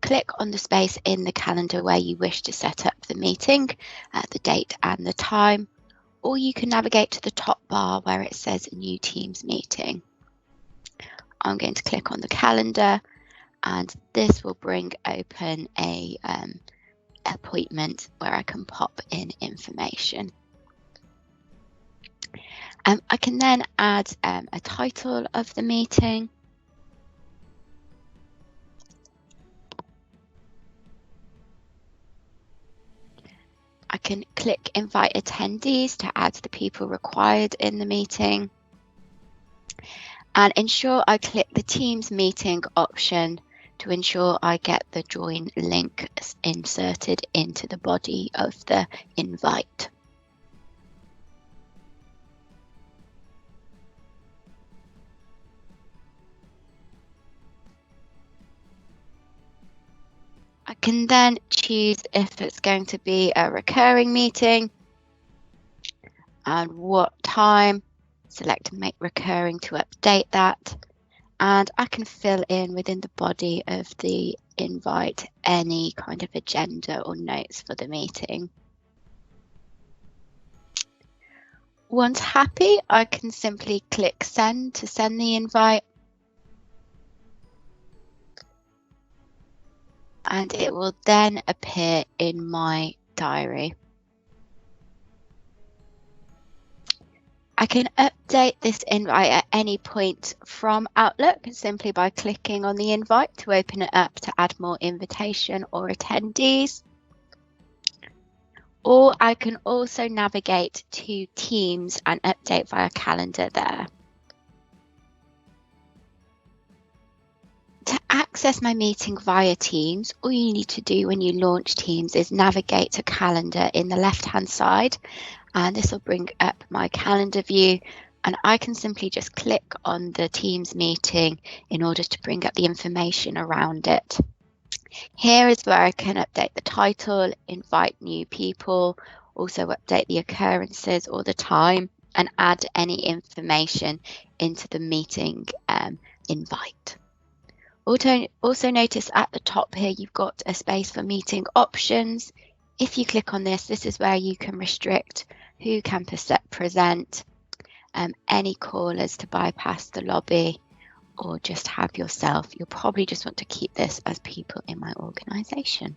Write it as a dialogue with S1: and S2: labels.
S1: click on the space in the calendar where you wish to set up the meeting, the date and the time, or you can navigate to the top bar where it says New Teams Meeting. I'm going to click on the calendar, and this will bring open a appointment where I can pop in information. I can then add a title of the meeting. I can click Invite Attendees to add the people required in the meeting, and ensure I click the Teams Meeting option to ensure I get the join link inserted into the body of the invite. I can then choose if it's going to be a recurring meeting and what time. Select Make Recurring to update that, and I can fill in within the body of the invite any kind of agenda or notes for the meeting. Once happy, I can simply click Send to send the invite, and it will then appear in my diary. I can update this invite at any point from Outlook simply by clicking on the invite to open it up to add more invitation or attendees. Or I can also navigate to Teams and update via calendar there. To access my meeting via Teams, all you need to do when you launch Teams is navigate to calendar in the left-hand side, and this will bring up my calendar view, and I can simply just click on the Teams meeting in order to bring up the information around it. Here is where I can update the title, invite new people, also update the occurrences or the time, and add any information into the meeting invite. Also notice at the top here you've got a space for meeting options. If you click on this, this is where you can restrict who can present, any callers to bypass the lobby, or just have yourself. You'll probably just want to keep this as people in my organisation.